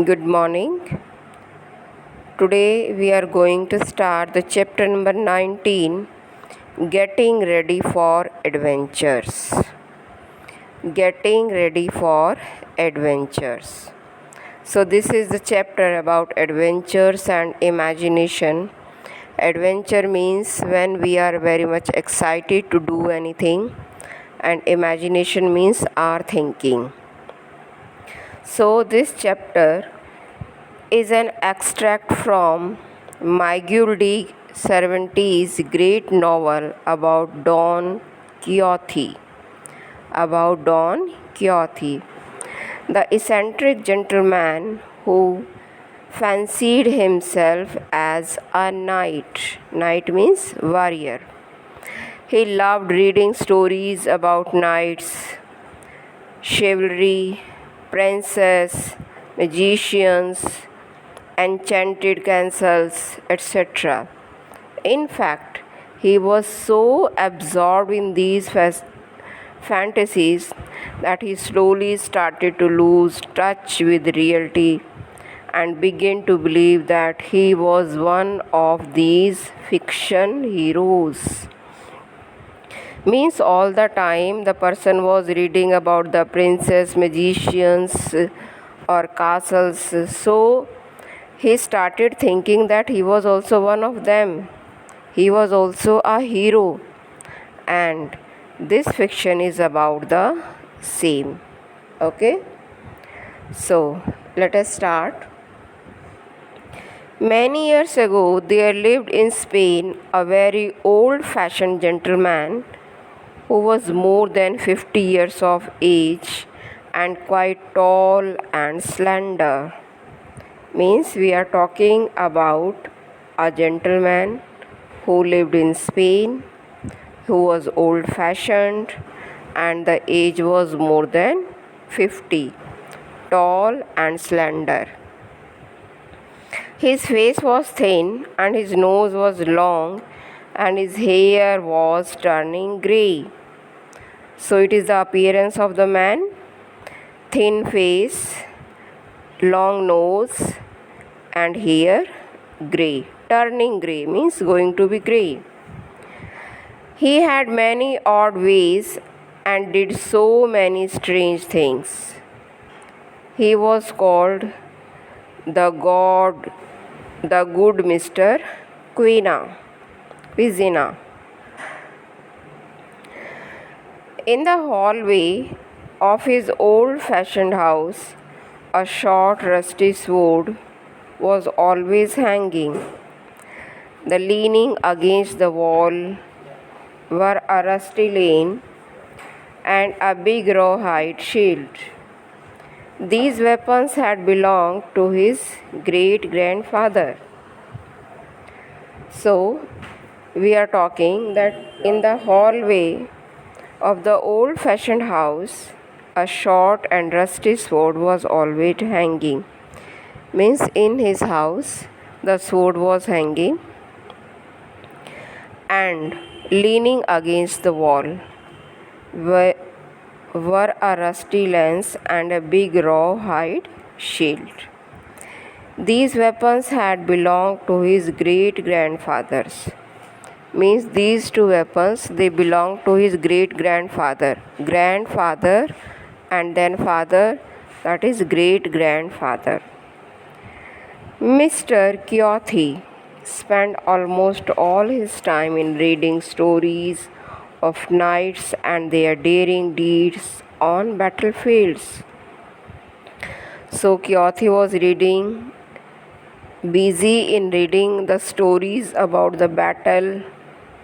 Good morning. Today we are going to start the chapter number 19, Getting Ready for Adventures. Getting Ready for Adventures. So, this is the chapter about adventures and imagination. Adventure means when we are very much excited to do anything, and imagination means our thinking. So, this chapter is an extract from Miguel de Cervantes' great novel about Don Quixote. The eccentric gentleman who fancied himself as a knight. Knight means warrior. He loved reading stories about knights, chivalry, princes, magicians, enchanted castles, etc. In fact, he was so absorbed in these fantasies that he slowly started to lose touch with reality and began to believe that he was one of these fiction heroes. Means all the time the person was reading about the princes, magicians, or castles, so he started thinking that he was also one of them. He was also a hero, and this fiction is about the same. Okay, so let us start. Many years ago, there lived in Spain a very old fashioned gentleman who was more than 50 years of age and quite tall and slender. Means we are talking about a gentleman who lived in Spain, who was old fashioned, and the age was more than 50, tall and slender. His face was thin and his nose was long and his hair was turning grey. So it is the appearance of the man: thin face, long nose, and hair grey. Turning grey means going to be grey. He had many odd ways and did so many strange things. He was called the good Mr. Quizina. In the hallway of his old-fashioned house, a short rusty sword was always hanging. The leaning against the wall were a rusty lane and a big rawhide shield. These weapons had belonged to his great-grandfather. So, we are talking that in the hallway of the old-fashioned house, a short and rusty sword was always hanging. Means in his house, the sword was hanging, and leaning against the wall were a rusty lance and a big rawhide shield. These weapons had belonged to his great-grandfathers. Means these two weapons, they belong to his grandfather, and then father, that is great-grandfather. Mr. Quixote spent almost all his time in reading stories of knights and their daring deeds on battlefields. So Quixote was busy in reading the stories about the battle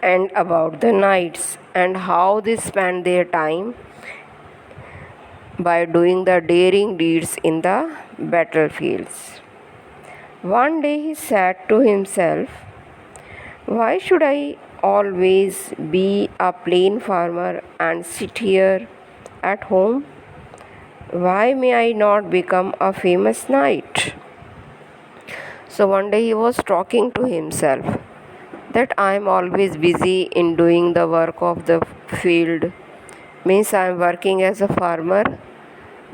and about the knights and how they spent their time by doing the daring deeds in the battlefields. One day he said to himself, "Why should I always be a plain farmer and sit here at home? Why may I not become a famous knight?" So one day he was talking to himself that I am always busy in doing the work of the field. Means I am working as a farmer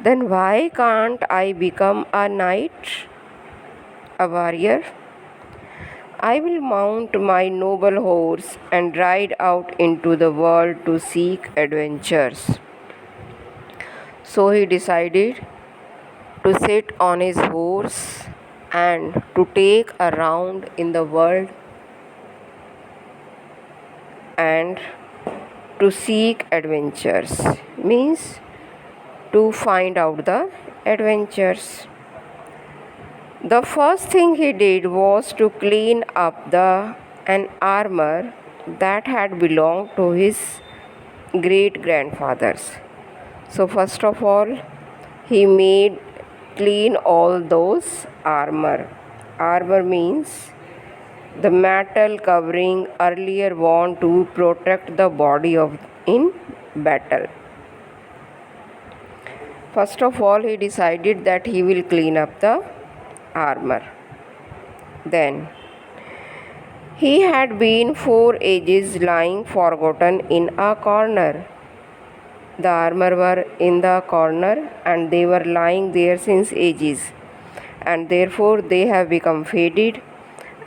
Then why can't I become a knight, a warrior? I will mount my noble horse and ride out into the world to seek adventures. So he decided to sit on his horse and to take a round in the world and to seek adventures, means to find out the adventures. The first thing he did was to clean up an armor that had belonged to his great grandfathers. So first of all, he made clean all those armor. Armor means the metal covering earlier worn to protect the body in battle. First of all, he decided that he will clean up the armor. Then he had been 4 ages lying forgotten in a corner. The armor were in the corner and they were lying there since ages, and therefore they have become faded.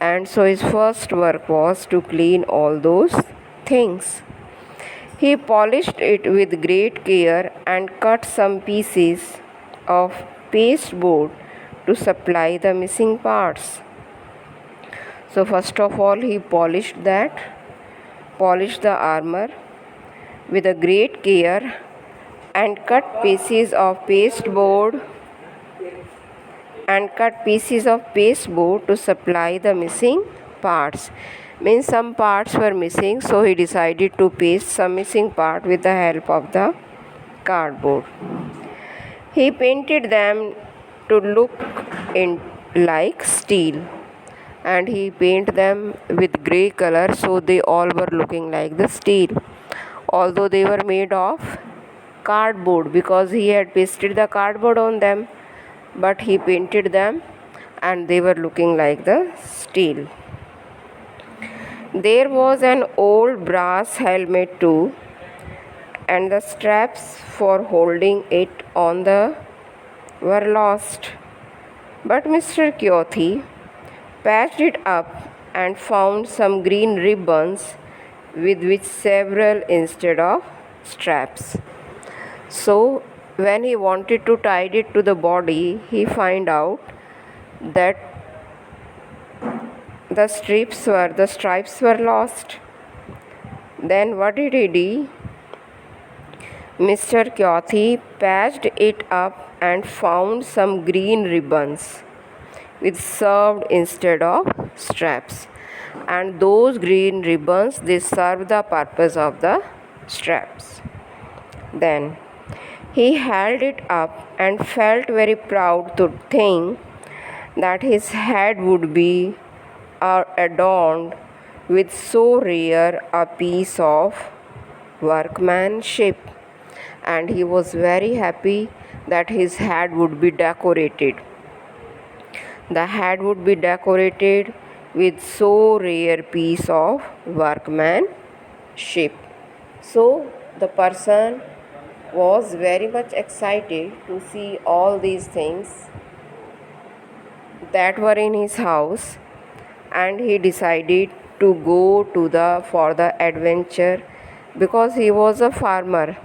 And so his first work was to clean all those things. He polished it with great care and cut some pieces of pasteboard to supply the missing parts. So first of all, he polished the armor with a great care and cut pieces of pasteboard to supply the missing parts. Means some parts were missing, so he decided to paste some missing part with the help of the cardboard. He painted them to look like steel, and he painted them with grey color, so they all were looking like the steel, although they were made of cardboard, because he had pasted the cardboard on them, but he painted them and they were looking like the steel. There was an old brass helmet too, and the straps for holding it on were lost. But Mr. Kyothi patched it up and found some green ribbons with which several instead of straps. So when he wanted to tie it to the body, he found out that the stripes were lost. Then what did he do? Mr. Kyothi patched it up and found some green ribbons with served instead of straps, and those green ribbons, they serve the purpose of the straps. Then he held it up and felt very proud to think that his head would be adorned with so rare a piece of workmanship, and he was very happy that his head would be decorated. The head would be decorated with so rare piece of workmanship. So the person was very much excited to see all these things that were in his house, and he decided to go for the adventure, because he was a farmer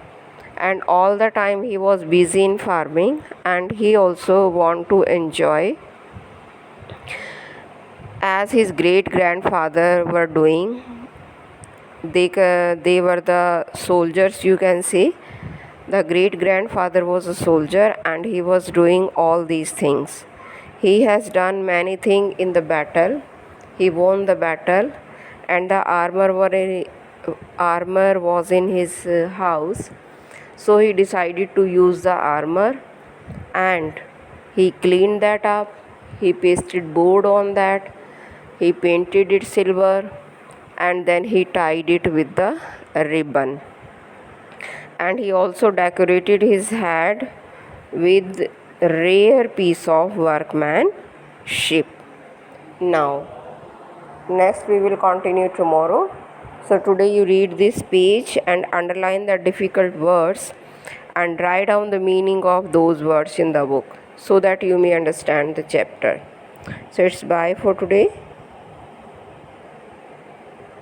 and all the time he was busy in farming, and he also want to enjoy as his great grandfather were doing. They were the soldiers, you can say. The great grandfather was a soldier and he was doing all these things. He has done many things in the battle. He won the battle, and the armor was in his house. So he decided to use the armor, and he cleaned that up. He pasted board on that. He painted it silver, and then he tied it with the ribbon. And he also decorated his head with rare piece of workmanship. Now, next we will continue tomorrow. So today you read this page and underline the difficult words and write down the meaning of those words in the book so that you may understand the chapter. So it's bye for today.